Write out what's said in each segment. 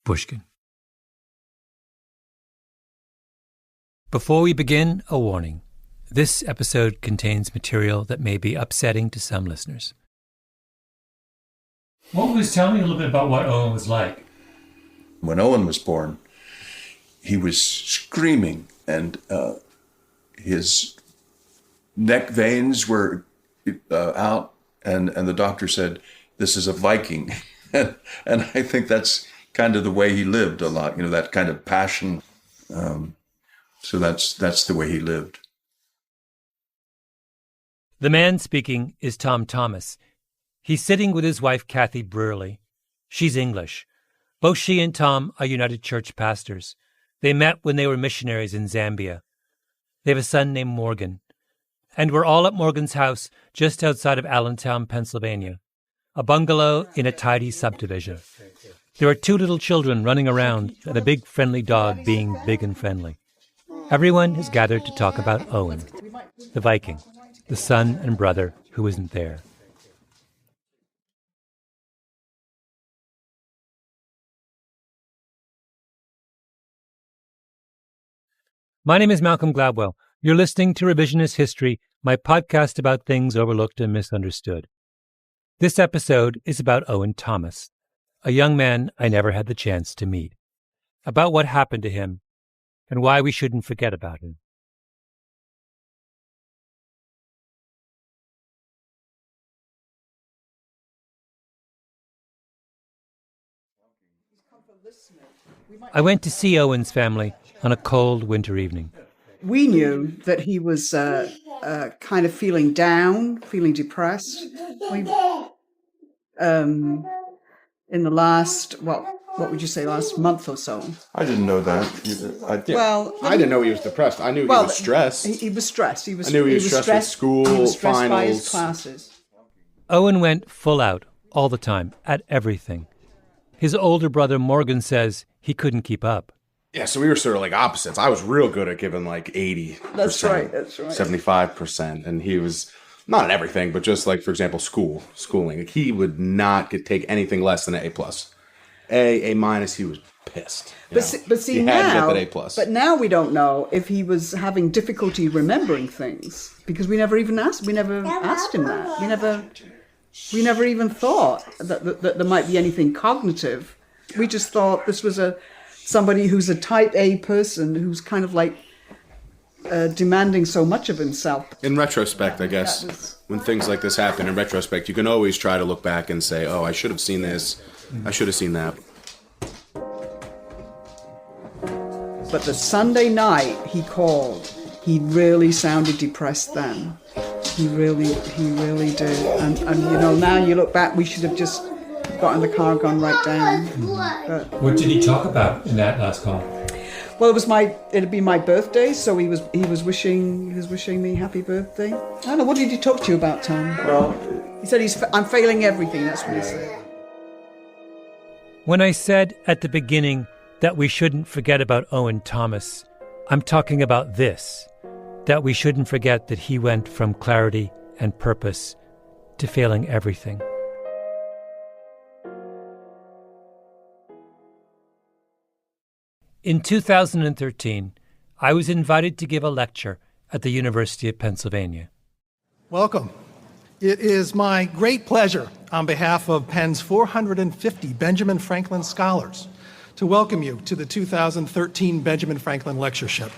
Pushkin. Before we begin, a warning. This episode contains material that may be upsetting to some listeners. What was telling me a little bit about what Owen was like? When Owen was born, he was screaming, and his neck veins were out, and the doctor said, "This is a Viking." And I think that's kind of the way he lived a lot, that kind of passion. So that's the way he lived. The man speaking is Tom Thomas. He's sitting with his wife, Kathy Brearley. She's English. Both she and Tom are United Church pastors. They met when they were missionaries in Zambia. They have a son named Morgan. And we're all at Morgan's house just outside of Allentown, Pennsylvania, a bungalow in a tidy subdivision. There are 2 little children running around and a big friendly dog being big and friendly. Everyone has gathered to talk about Owen, the Viking, the son and brother who isn't there. My name is Malcolm Gladwell. You're listening to Revisionist History, my podcast about things overlooked and misunderstood. This episode is about Owen Thomas, a young man I never had the chance to meet, about what happened to him and why we shouldn't forget about him. I went to see Owen's family on a cold winter evening. We knew that he was kind of feeling down, feeling depressed. In the last, what would you say, last month or so? I didn't know that. Well, I didn't know he was depressed. I knew he was stressed. He was stressed. I knew he was stressed with school, he was stressed finals. by his classes. Owen went full out all the time, at everything. His older brother Morgan says he couldn't keep up. Yeah, so we were sort of like opposites. I was real good at giving like 80%. That's right. 75%. And he was not at everything, but just like, for example, schooling. Like he would not take anything less than an A+. A minus, he was pissed. But see he now, had to get that A+. But now we don't know if he was having difficulty remembering things because we never asked him that. We never even thought that there might be anything cognitive. We just thought this was somebody who's a type A person who's kind of like demanding so much of himself. In retrospect, I guess, when things like this happen, in retrospect, you can always try to look back and say, oh, I should have seen this. I should have seen that. But the Sunday night he called, he really sounded depressed then. He really did. And now you look back, we should have just got in the car and gone right down. But, What did he talk about in that last call? well, it'd be my birthday, so he was wishing me happy birthday. I don't know, what did he talk to you about, Tom? Well, He said I'm failing everything, that's what he said. When I said at the beginning that we shouldn't forget about Owen Thomas, I'm talking about this, that we shouldn't forget that he went from clarity and purpose to failing everything. In 2013, I was invited to give a lecture at the University of Pennsylvania. Welcome. It is my great pleasure, on behalf of Penn's 450 Benjamin Franklin Scholars, to welcome you to the 2013 Benjamin Franklin Lectureship.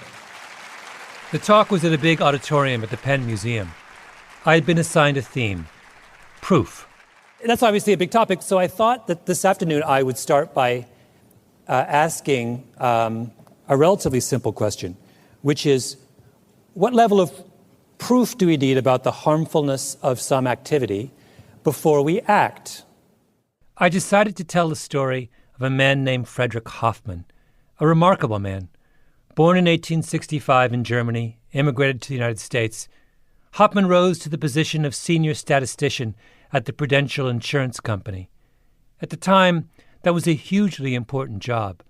The talk was at a big auditorium at the Penn Museum. I had been assigned a theme, proof. That's obviously a big topic, so I thought that this afternoon I would start by asking a relatively simple question, which is, what level of proof do we need about the harmfulness of some activity before we act? I decided to tell the story of a man named Frederick Hoffman, a remarkable man. Born in 1865 in Germany, immigrated to the United States, Hoffman rose to the position of senior statistician at the Prudential Insurance Company. At the time, that was a hugely important job.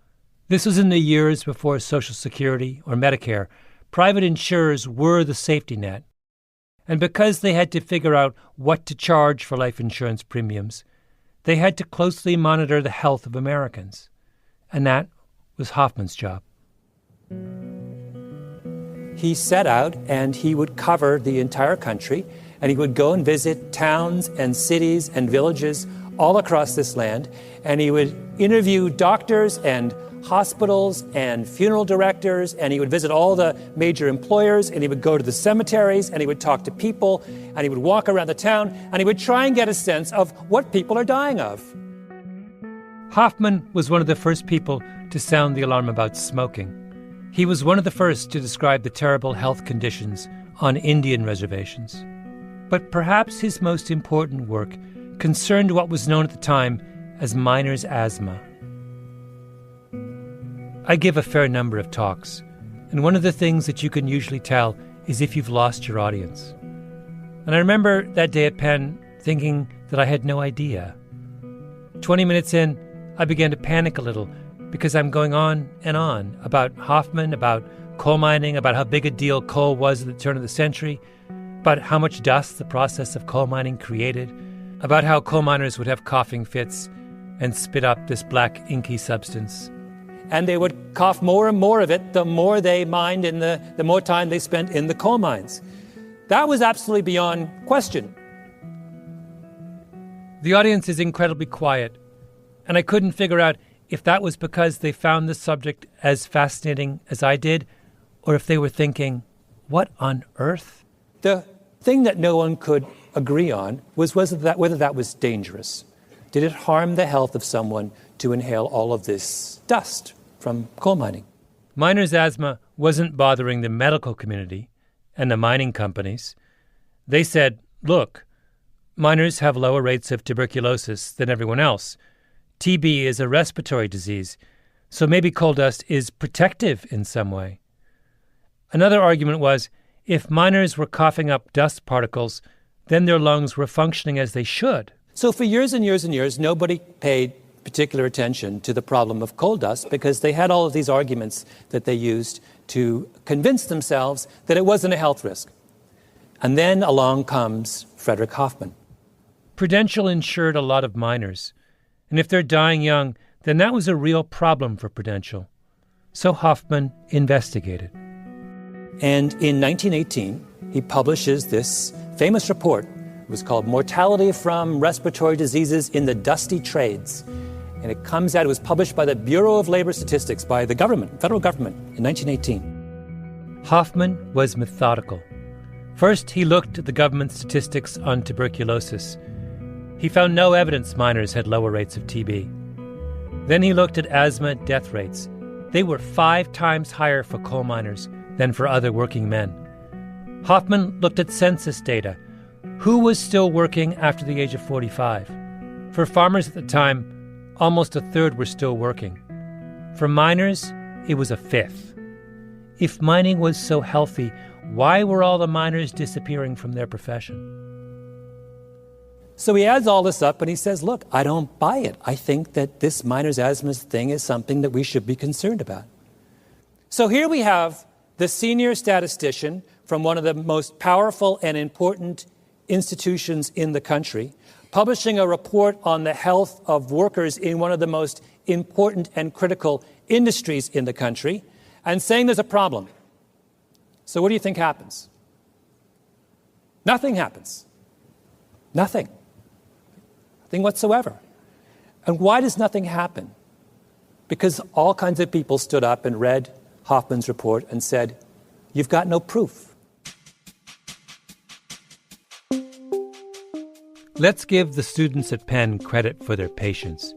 This was in the years before Social Security or Medicare. Private insurers were the safety net. And because they had to figure out what to charge for life insurance premiums, they had to closely monitor the health of Americans. And that was Hoffman's job. He set out and he would cover the entire country, and he would go and visit towns and cities and villages all across this land, and he would interview doctors and hospitals and funeral directors, and he would visit all the major employers, and he would go to the cemeteries, and he would talk to people, and he would walk around the town, and he would try and get a sense of what people are dying of. Hoffman was one of the first people to sound the alarm about smoking. He was one of the first to describe the terrible health conditions on Indian reservations. But perhaps his most important work concerned what was known at the time as miner's asthma. I give a fair number of talks, and one of the things that you can usually tell is if you've lost your audience. And I remember that day at Penn thinking that I had no idea. 20 minutes in, I began to panic a little because I'm going on and on about Hoffman, about coal mining, about how big a deal coal was at the turn of the century, about how much dust the process of coal mining created, about how coal miners would have coughing fits and spit up this black inky substance. And they would cough more and more of it the more they mined and the more time they spent in the coal mines. That was absolutely beyond question. The audience is incredibly quiet, and I couldn't figure out if that was because they found the subject as fascinating as I did, or if they were thinking, what on earth? The thing that no one could agree on was whether that was dangerous. Did it harm the health of someone to inhale all of this dust from coal mining? Miner's asthma wasn't bothering the medical community and the mining companies. They said, look, miners have lower rates of tuberculosis than everyone else. TB is a respiratory disease, so maybe coal dust is protective in some way. Another argument was, if miners were coughing up dust particles, then their lungs were functioning as they should. So for years and years and years, nobody paid particular attention to the problem of coal dust because they had all of these arguments that they used to convince themselves that it wasn't a health risk. And then along comes Frederick Hoffman. Prudential insured a lot of miners. And if they're dying young, then that was a real problem for Prudential. So Hoffman investigated. And in 1918, he publishes this famous report. It was called Mortality from Respiratory Diseases in the Dusty Trades. And it comes out, it was published by the Bureau of Labor Statistics, by the government, federal government, in 1918. Hoffman was methodical. First, he looked at the government statistics on tuberculosis. He found no evidence miners had lower rates of TB. Then he looked at asthma death rates. They were 5 times higher for coal miners than for other working men. Hoffman looked at census data. Who was still working after the age of 45? For farmers at the time, almost a third were still working. For miners, it was a fifth. If mining was so healthy, why were all the miners disappearing from their profession? So he adds all this up and he says, look, I don't buy it. I think that this miner's asthma thing is something that we should be concerned about. So here we have the senior statistician from one of the most powerful and important institutions in the country, publishing a report on the health of workers in one of the most important and critical industries in the country, and saying there's a problem. So what do you think happens? Nothing happens. Nothing. Nothing whatsoever. And why does nothing happen? Because all kinds of people stood up and read Hoffman's report and said, you've got no proof. Let's give the students at Penn credit for their patience,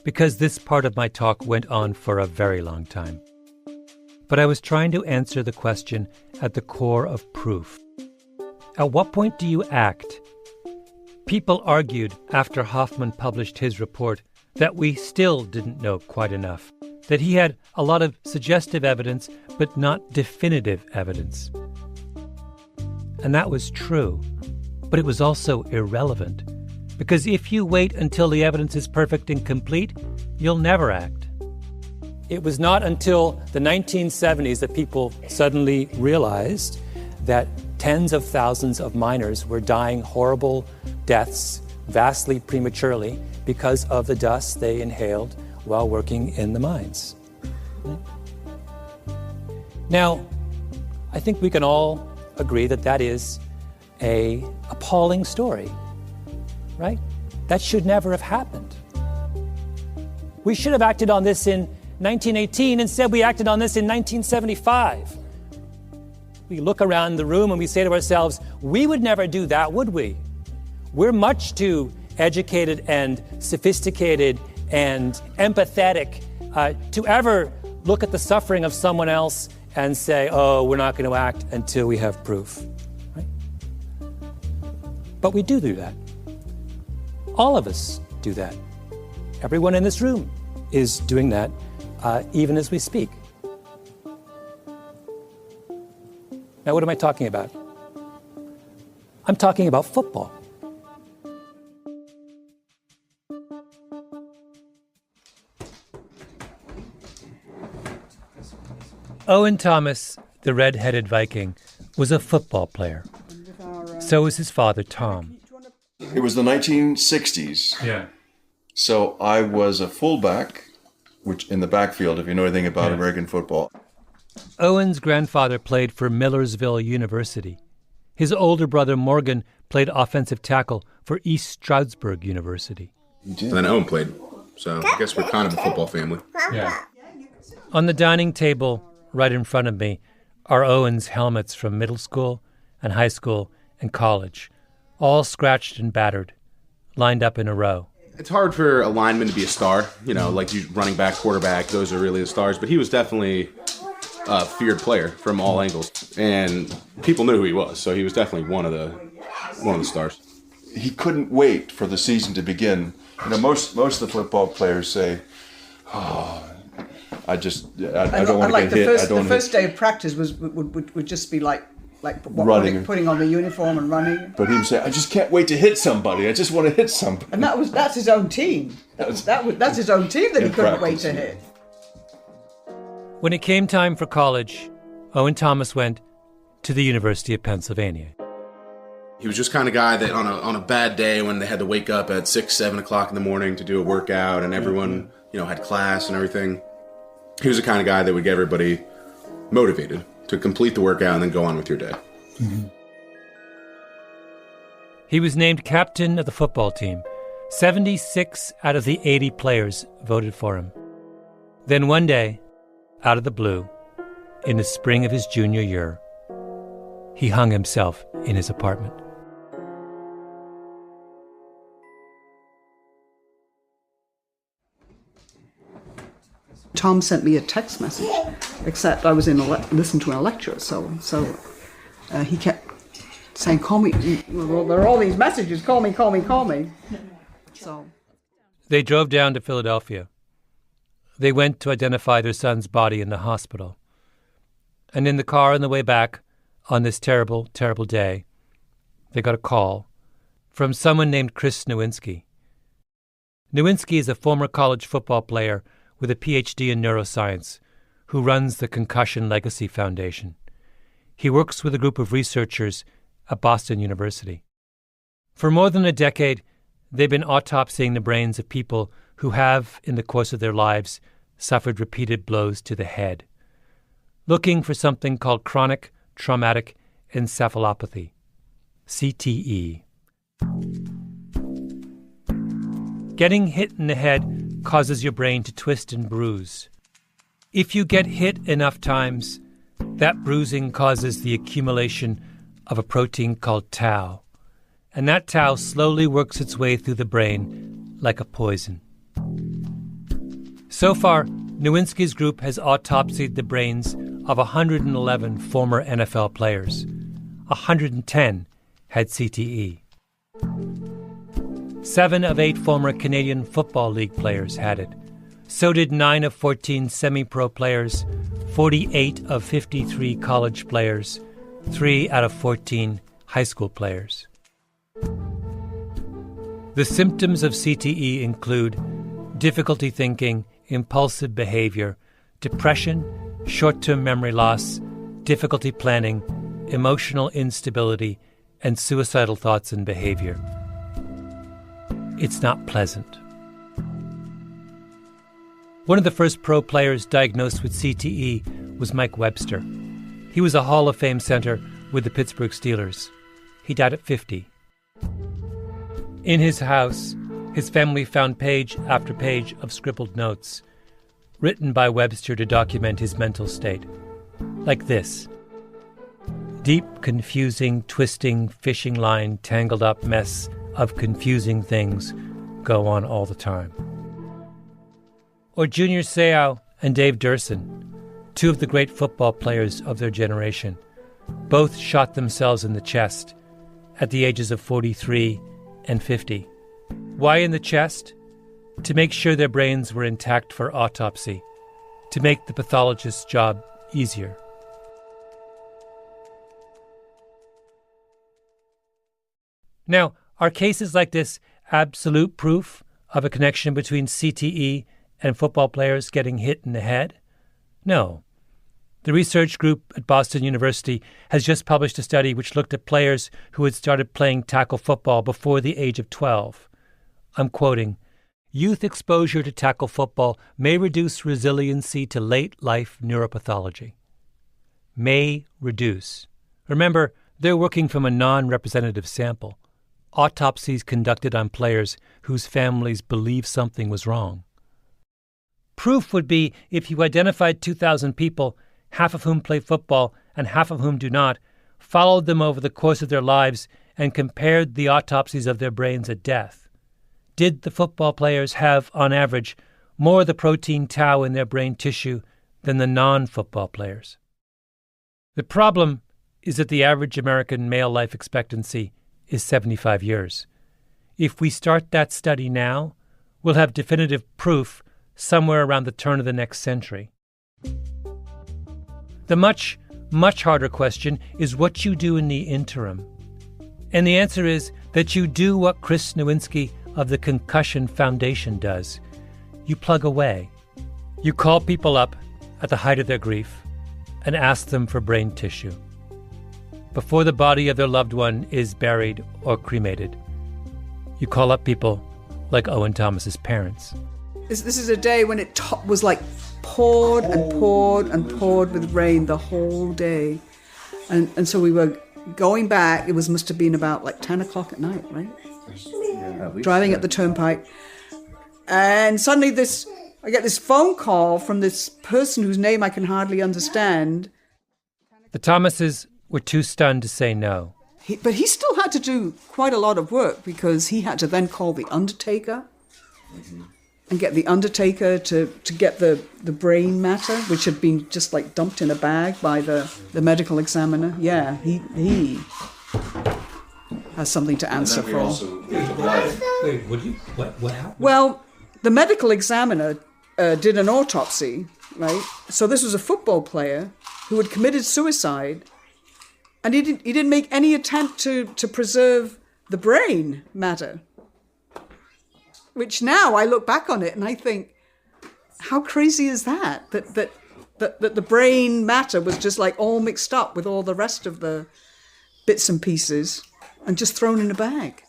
because this part of my talk went on for a very long time. But I was trying to answer the question at the core of proof. At what point do you act? People argued after Hoffman published his report that we still didn't know quite enough, that he had a lot of suggestive evidence but not definitive evidence. And that was true, but it was also irrelevant, because if you wait until the evidence is perfect and complete, you'll never act. It was not until the 1970s that people suddenly realized that tens of thousands of miners were dying horrible deaths, vastly prematurely, because of the dust they inhaled while working in the mines. Now, I think we can all agree that that is an appalling story, right? That should never have happened. We should have acted on this in 1918. Instead, we acted on this in 1975. We look around the room and we say to ourselves, we would never do that, would we? We're much too educated and sophisticated and empathetic to ever look at the suffering of someone else and say, oh, we're not going to act until we have proof. Right? But we do that. All of us do that. Everyone in this room is doing that, even as we speak. Now, what am I talking about? I'm talking about football. Owen Thomas, the red-headed Viking, was a football player. So was his father, Tom. It was the 1960s. Yeah. So I was a fullback, which in the backfield, if you know anything about American football. Owen's grandfather played for Millersville University. His older brother, Morgan, played offensive tackle for East Stroudsburg University. You did? And then Owen played. So I guess we're kind of a football family. Yeah. On the dining table right in front of me are Owen's helmets from middle school and high school and college, all scratched and battered, lined up in a row. It's hard for a lineman to be a star, like you running back, quarterback, those are really the stars, but he was definitely a feared player from all angles, and people knew who he was, so he was definitely one of the stars. He couldn't wait for the season to begin. Most of the football players say, oh, I don't want to get hit. The first day of practice would just be like running, putting on the uniform and running. But he would say, I just can't wait to hit somebody. I just want to hit somebody. And that's his own team. That's his own team that he couldn't wait to hit. When it came time for college, Owen Thomas went to the University of Pennsylvania. He was just kind of guy that on a bad day when they had to wake up at 6, 7 o'clock in the morning to do a workout and everyone, had class and everything. He was the kind of guy that would get everybody motivated to complete the workout and then go on with your day. Mm-hmm. He was named captain of the football team. 76 out of the 80 players voted for him. Then one day, out of the blue, in the spring of his junior year, he hung himself in his apartment. Tom sent me a text message, except I was listening to a lecture, so he kept saying, call me. Well, there are all these messages, call me. So they drove down to Philadelphia. They went to identify their son's body in the hospital. And in the car on the way back, on this terrible, terrible day, they got a call from someone named Chris Nowinski. Nowinski is a former college football player with a PhD in neuroscience who runs the Concussion Legacy Foundation. He works with a group of researchers at Boston University. For more than a decade, they've been autopsying the brains of people who have, in the course of their lives, suffered repeated blows to the head, looking for something called chronic traumatic encephalopathy, CTE. Getting hit in the head causes your brain to twist and bruise. If you get hit enough times, that bruising causes the accumulation of a protein called tau, and that tau slowly works its way through the brain like a poison. So far, Nowinski's group has autopsied the brains of 111 former NFL players. 110 had CTE. 7 of 8 former Canadian Football League players had it. So did 9 of 14 semi-pro players, 48 of 53 college players, 3 out of 14 high school players. The symptoms of CTE include difficulty thinking, impulsive behavior, depression, short-term memory loss, difficulty planning, emotional instability, and suicidal thoughts and behavior. It's not pleasant. One of the first pro players diagnosed with CTE was Mike Webster. He was a Hall of Fame center with the Pittsburgh Steelers. He died at 50. In his house, his family found page after page of scribbled notes, written by Webster to document his mental state. Like this: deep, confusing, twisting, fishing line, tangled up mess of confusing things go on all the time. Or Junior Seau and Dave Durson, two of the great football players of their generation, both shot themselves in the chest at the ages of 43 and 50. Why in the chest? To make sure their brains were intact for autopsy, to make the pathologist's job easier. Now, are cases like this absolute proof of a connection between CTE and football players getting hit in the head? No. The research group at Boston University has just published a study which looked at players who had started playing tackle football before the age of 12. I'm quoting, "Youth exposure to tackle football may reduce resiliency to late-life neuropathology." May reduce. Remember, they're working from a non-representative sample. Autopsies conducted on players whose families believe something was wrong. Proof would be if you identified 2,000 people, half of whom play football and half of whom do not, followed them over the course of their lives, and compared the autopsies of their brains at death. Did the football players have, on average, more of the protein tau in their brain tissue than the non-football players? The problem is that the average American male life expectancy is 75 years. If we start that study now, we'll have definitive proof somewhere around the turn of the next century. The much, much harder question is what you do in the interim. And the answer is that you do what Chris Nowinski of the Concussion Foundation does. You plug away. You call people up at the height of their grief and ask them for brain tissue before the body of their loved one is buried or cremated. You call up people like Owen Thomas's parents. This is a day when it was like poured and poured and poured with rain the whole day. And so we were going back, must have been about like 10 o'clock at night, right? Yeah, driving at the turnpike. And suddenly I get this phone call from this person whose name I can hardly understand. The Thomases were too stunned to say no. But he still had to do quite a lot of work because he had to then call the undertaker and get the undertaker to get the brain matter, which had been just like dumped in a bag by the medical examiner. Yeah, he has something to answer for. Wait, what happened? Well, the medical examiner did an autopsy, right? So this was a football player who had committed suicide, and he didn't make any attempt to preserve the brain matter. Which now I look back on it and I think, how crazy is that? That the brain matter was just like all mixed up with all the rest of the bits and pieces and just thrown in a bag.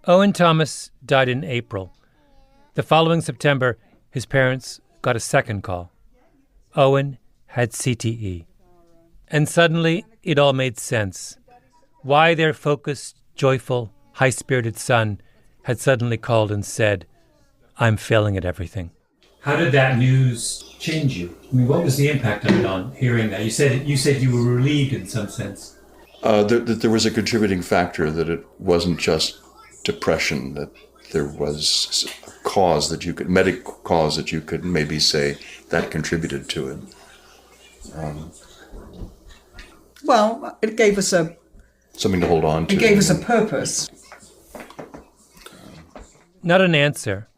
Owen Thomas died in April. The following September, his parents got a second call. Owen had CTE. And suddenly, it all made sense. Why their focused, joyful, high-spirited son had suddenly called and said, "I'm failing at everything." How did that news change you? I mean, what was the impact of it on hearing that? You said you were relieved in some sense. There was a contributing factor, that it wasn't just depression, that there was a cause that you could, medical cause that you could maybe say that contributed to it. Well, it gave us something to hold on to. It gave us a purpose. Not an answer,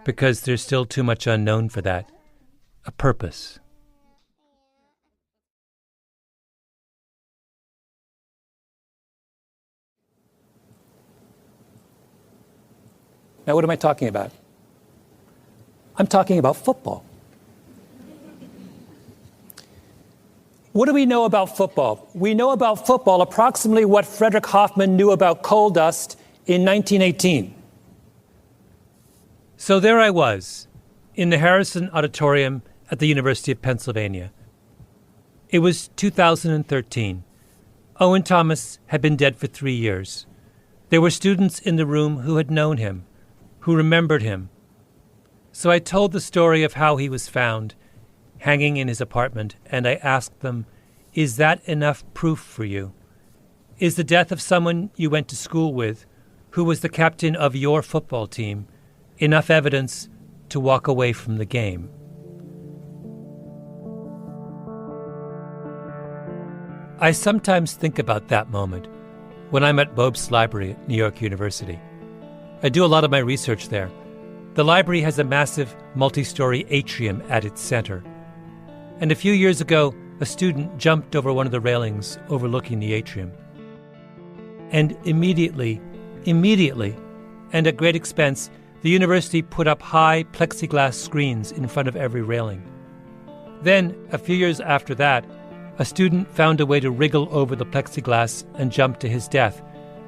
because there's still too much unknown for that. A purpose. Now, what am I talking about? I'm talking about football. What do we know about football? We know about football approximately what Frederick Hoffman knew about coal dust in 1918. So there I was, in the Harrison Auditorium at the University of Pennsylvania. It was 2013. Owen Thomas had been dead for 3 years. There were students in the room who had known him, who remembered him. So I told the story of how he was found, hanging in his apartment, and I asked them, is that enough proof for you? Is the death of someone you went to school with, who was the captain of your football team, enough evidence to walk away from the game? I sometimes think about that moment when I'm at Bob's Library at New York University. I do a lot of my research there. The library has a massive multi-story atrium at its center. And a few years ago, a student jumped over one of the railings overlooking the atrium. And immediately, and at great expense, the university put up high plexiglass screens in front of every railing. Then, a few years after that, a student found a way to wriggle over the plexiglass and jump to his death,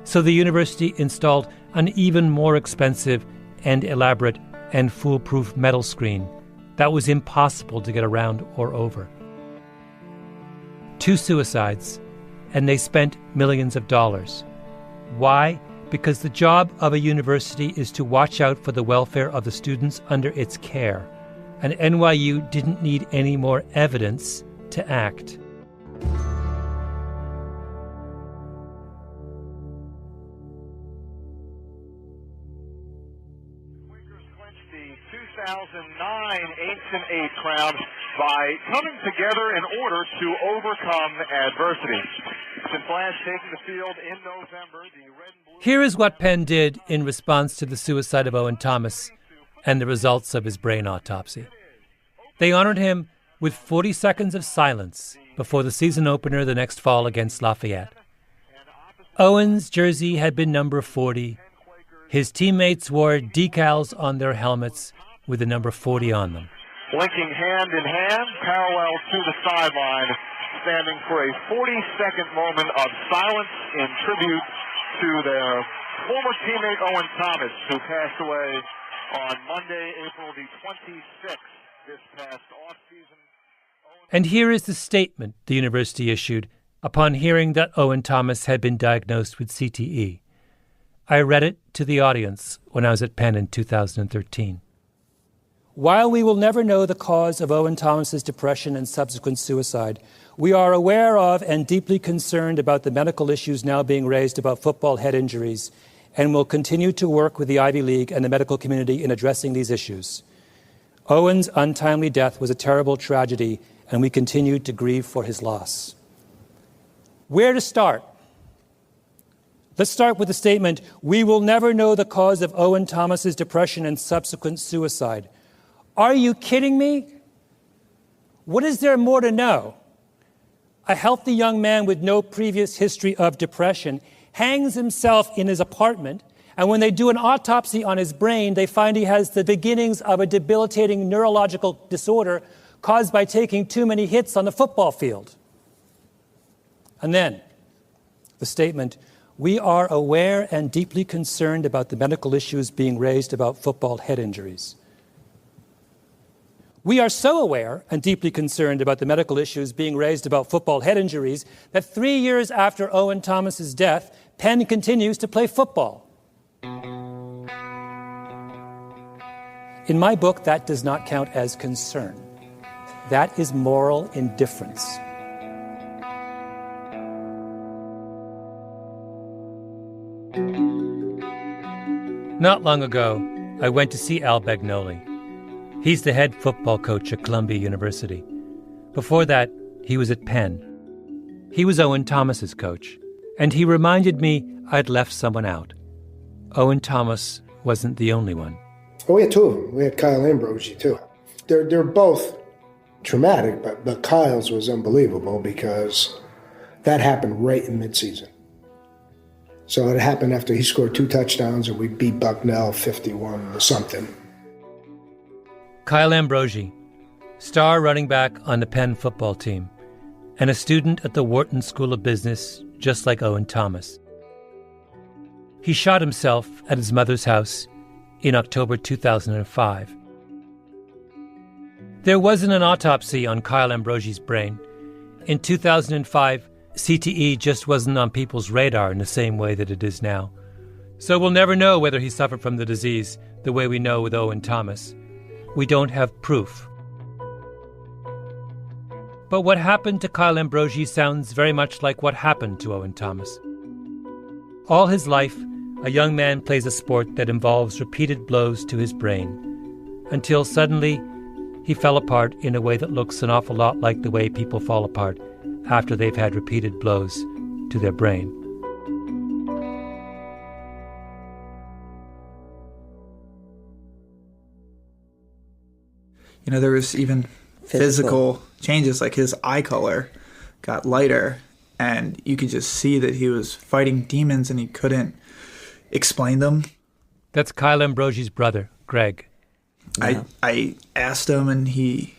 so the university installed an even more expensive and elaborate and foolproof metal screen that was impossible to get around or over. 2 suicides, and they spent millions of dollars. Why? Because the job of a university is to watch out for the welfare of the students under its care, and NYU didn't need any more evidence to act. Quakers clinched the 2009 8th and 8 crown by coming together in order to overcome adversity. Since last taking the field in November, the Red and Blue... Here is what Penn did in response to the suicide of Owen Thomas and the results of his brain autopsy. They honored him with 40 seconds of silence before the season opener the next fall against Lafayette. Owen's jersey had been number 40. His teammates wore decals on their helmets with the number 40 on them. Blinking hand in hand, parallel to the sideline, standing for a 40-second moment of silence in tribute to their former teammate Owen Thomas, who passed away on Monday, April the 26th, this past off-season. And here is the statement the university issued upon hearing that Owen Thomas had been diagnosed with CTE. I read it to the audience when I was at Penn in 2013. While we will never know the cause of Owen Thomas's depression and subsequent suicide, we are aware of and deeply concerned about the medical issues now being raised about football head injuries, and will continue to work with the Ivy League and the medical community in addressing these issues. Owen's untimely death was a terrible tragedy, and we continue to grieve for his loss. Where to start? Let's start with the statement, we will never know the cause of Owen Thomas's depression and subsequent suicide. Are you kidding me? What is there more to know? A healthy young man with no previous history of depression hangs himself in his apartment, and when they do an autopsy on his brain, they find he has the beginnings of a debilitating neurological disorder caused by taking too many hits on the football field. And then, the statement, we are aware and deeply concerned about the medical issues being raised about football head injuries. We are so aware and deeply concerned about the medical issues being raised about football head injuries that 3 years after Owen Thomas's death, Penn continues to play football. In my book, that does not count as concern. That is moral indifference. Not long ago, I went to see Al Bagnoli. He's the head football coach at Columbia University. Before that, he was at Penn. He was Owen Thomas's coach, and he reminded me I'd left someone out. Owen Thomas wasn't the only one. Oh, we had two of them. We had Kyle Ambrosi, too. They're both traumatic, but Kyle's was unbelievable because that happened right in midseason. So it happened after he scored 2 touchdowns and we beat Bucknell 51-something. Kyle Ambrosi, star running back on the Penn football team, and a student at the Wharton School of Business, just like Owen Thomas. He shot himself at his mother's house in October 2005. There wasn't an autopsy on Kyle Ambrosi's brain. In 2005, CTE just wasn't on people's radar in the same way that it is now. So we'll never know whether he suffered from the disease the way we know with Owen Thomas. We don't have proof. But what happened to Kyle Ambrosi sounds very much like what happened to Owen Thomas. All his life, a young man plays a sport that involves repeated blows to his brain, until suddenly he fell apart in a way that looks an awful lot like the way people fall apart after they've had repeated blows to their brain. You know, there was even physical changes, like his eye color got lighter, and you could just see that he was fighting demons and he couldn't explain them. That's Kyle Ambrosi's brother, Greg. Yeah. I asked him, and he,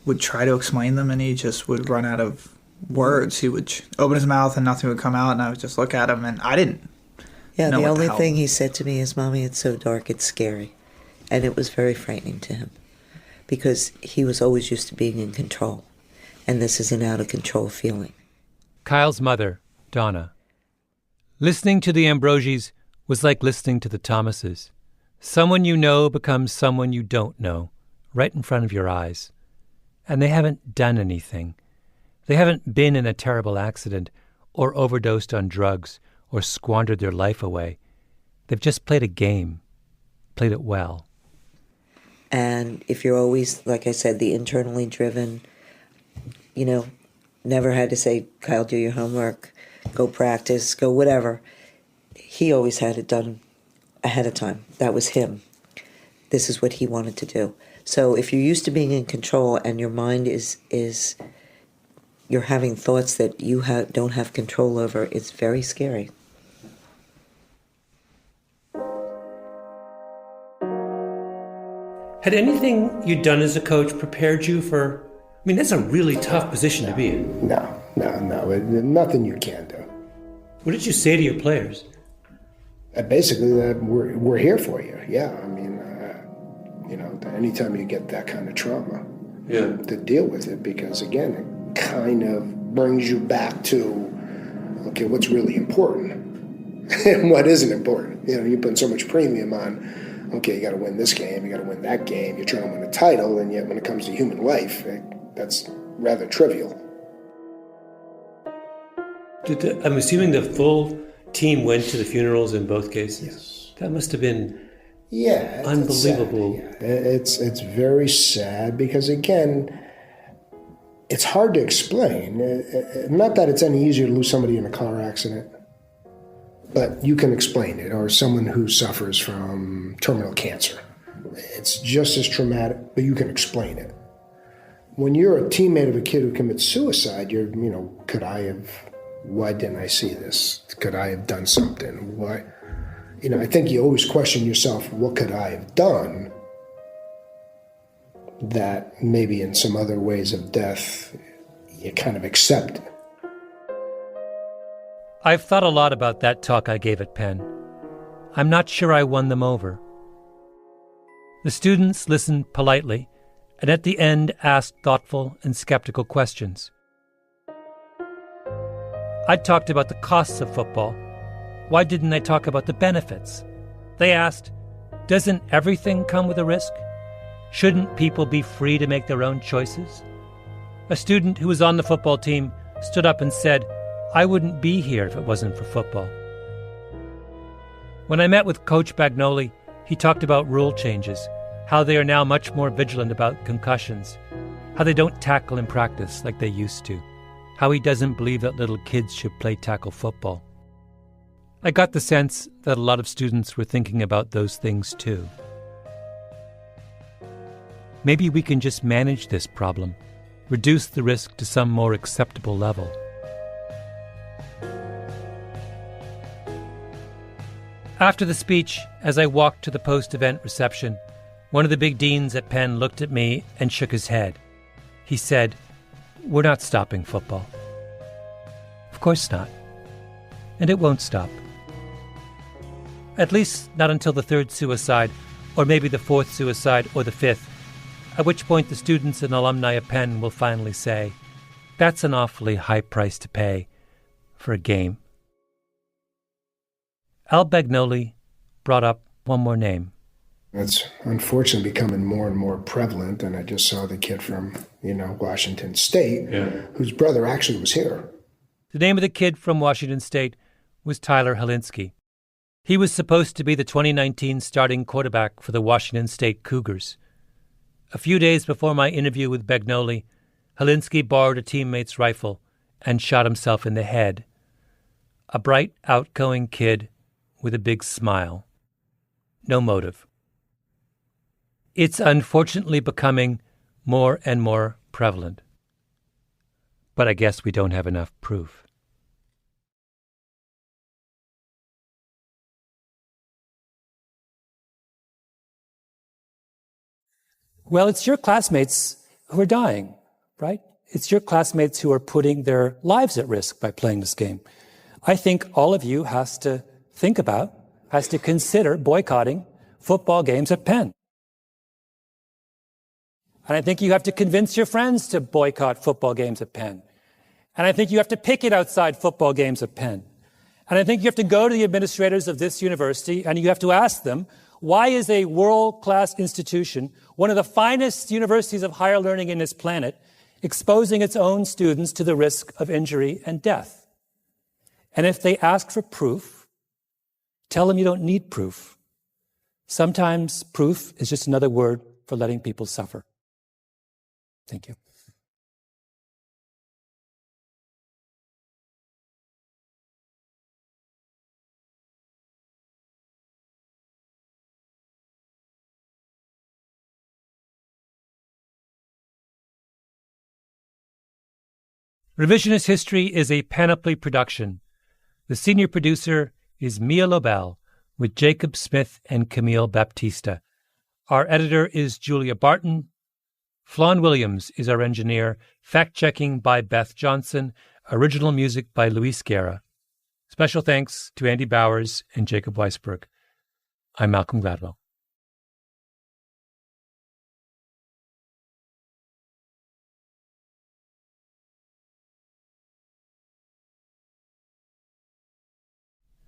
would try to explain them, and he just would run out of words. He would open his mouth and nothing would come out, and I would just look at him, and I didn't know the what only hell. thing he said to me is, "Mommy, it's so dark, it's scary." And it was very frightening to him, because he was always used to being in control, and this is an out-of-control feeling. Kyle's mother, Donna. Listening to the Ambrosis was like listening to the Thomases. Someone you know becomes someone you don't know, right in front of your eyes. And they haven't done anything. They haven't been in a terrible accident, or overdosed on drugs, or squandered their life away. They've just played a game, played it well. And if you're always, like I said, the internally driven, never had to say, "Kyle, do your homework, go practice, go whatever." He always had it done ahead of time. That was him. This is what he wanted to do. So if you're used to being in control and your mind is you're having thoughts that you don't have control over, it's very scary. Had anything you'd done as a coach prepared you for... that's a really tough position to be in. No. Nothing you can do. What did you say to your players? Basically, that we're here for you. Yeah, anytime you get that kind of trauma, to deal with it, because again, it kind of brings you back to, okay, what's really important and what isn't important. You put so much premium on, okay, you got to win this game, you got to win that game, you're trying to win a title, and yet when it comes to human life, that's rather trivial. I'm assuming the full team went to the funerals in both cases? Yes. That must have been unbelievable. It's sad. It's very sad because, again, it's hard to explain. Not that it's any easier to lose somebody in a car accident, but you can explain it, or someone who suffers from terminal cancer. It's just as traumatic, but you can explain it. When you're a teammate of a kid who commits suicide, why didn't I see this? Could I have done something? Why? I think you always question yourself, what could I have done that maybe in some other ways of death you kind of accept? I've thought a lot about that talk I gave at Penn. I'm not sure I won them over. The students listened politely, and at the end asked thoughtful and skeptical questions. I talked about the costs of football. Why didn't I talk about the benefits? They asked, doesn't everything come with a risk? Shouldn't people be free to make their own choices? A student who was on the football team stood up and said, I wouldn't be here if it wasn't for football. When I met with Coach Bagnoli, he talked about rule changes, how they are now much more vigilant about concussions, how they don't tackle in practice like they used to, how he doesn't believe that little kids should play tackle football. I got the sense that a lot of students were thinking about those things too. Maybe we can just manage this problem, reduce the risk to some more acceptable level. After the speech, as I walked to the post-event reception, one of the big deans at Penn looked at me and shook his head. He said, "We're not stopping football." Of course not. And it won't stop. At least not until the third suicide, or maybe the fourth suicide, or the fifth, at which point the students and alumni of Penn will finally say, that's an awfully high price to pay for a game. Al Bagnoli brought up one more name. It's unfortunately becoming more and more prevalent, and I just saw the kid from, Washington State, whose brother actually was here. The name of the kid from Washington State was Tyler Helinski. He was supposed to be the 2019 starting quarterback for the Washington State Cougars. A few days before my interview with Bagnoli, Helinski borrowed a teammate's rifle and shot himself in the head. A bright, outgoing kid with a big smile. No motive. It's unfortunately becoming more and more prevalent. But I guess we don't have enough proof. Well, it's your classmates who are dying, right? It's your classmates who are putting their lives at risk by playing this game. I think all of you has to consider boycotting football games at Penn. And I think you have to convince your friends to boycott football games at Penn. And I think you have to picket outside football games at Penn. And I think you have to go to the administrators of this university and you have to ask them, why is a world-class institution, one of the finest universities of higher learning in this planet, exposing its own students to the risk of injury and death? And if they ask for proof, tell them you don't need proof. Sometimes proof is just another word for letting people suffer. Thank you. Revisionist History is a Panoply production. The senior producer is Mia Lobel, with Jacob Smith and Camille Baptista. Our editor is Julia Barton. Flawn Williams is our engineer. Fact-checking by Beth Johnson. Original music by Luis Guerra. Special thanks to Andy Bowers and Jacob Weisberg. I'm Malcolm Gladwell.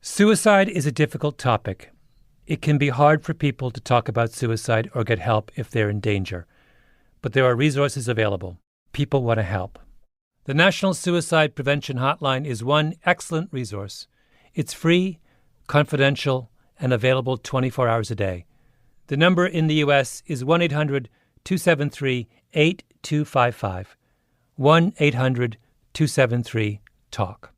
Suicide is a difficult topic. It can be hard for people to talk about suicide or get help if they're in danger. But there are resources available. People want to help. The National Suicide Prevention Hotline is one excellent resource. It's free, confidential, and available 24 hours a day. The number in the U.S. is 1-800-273-8255. 1-800-273-TALK.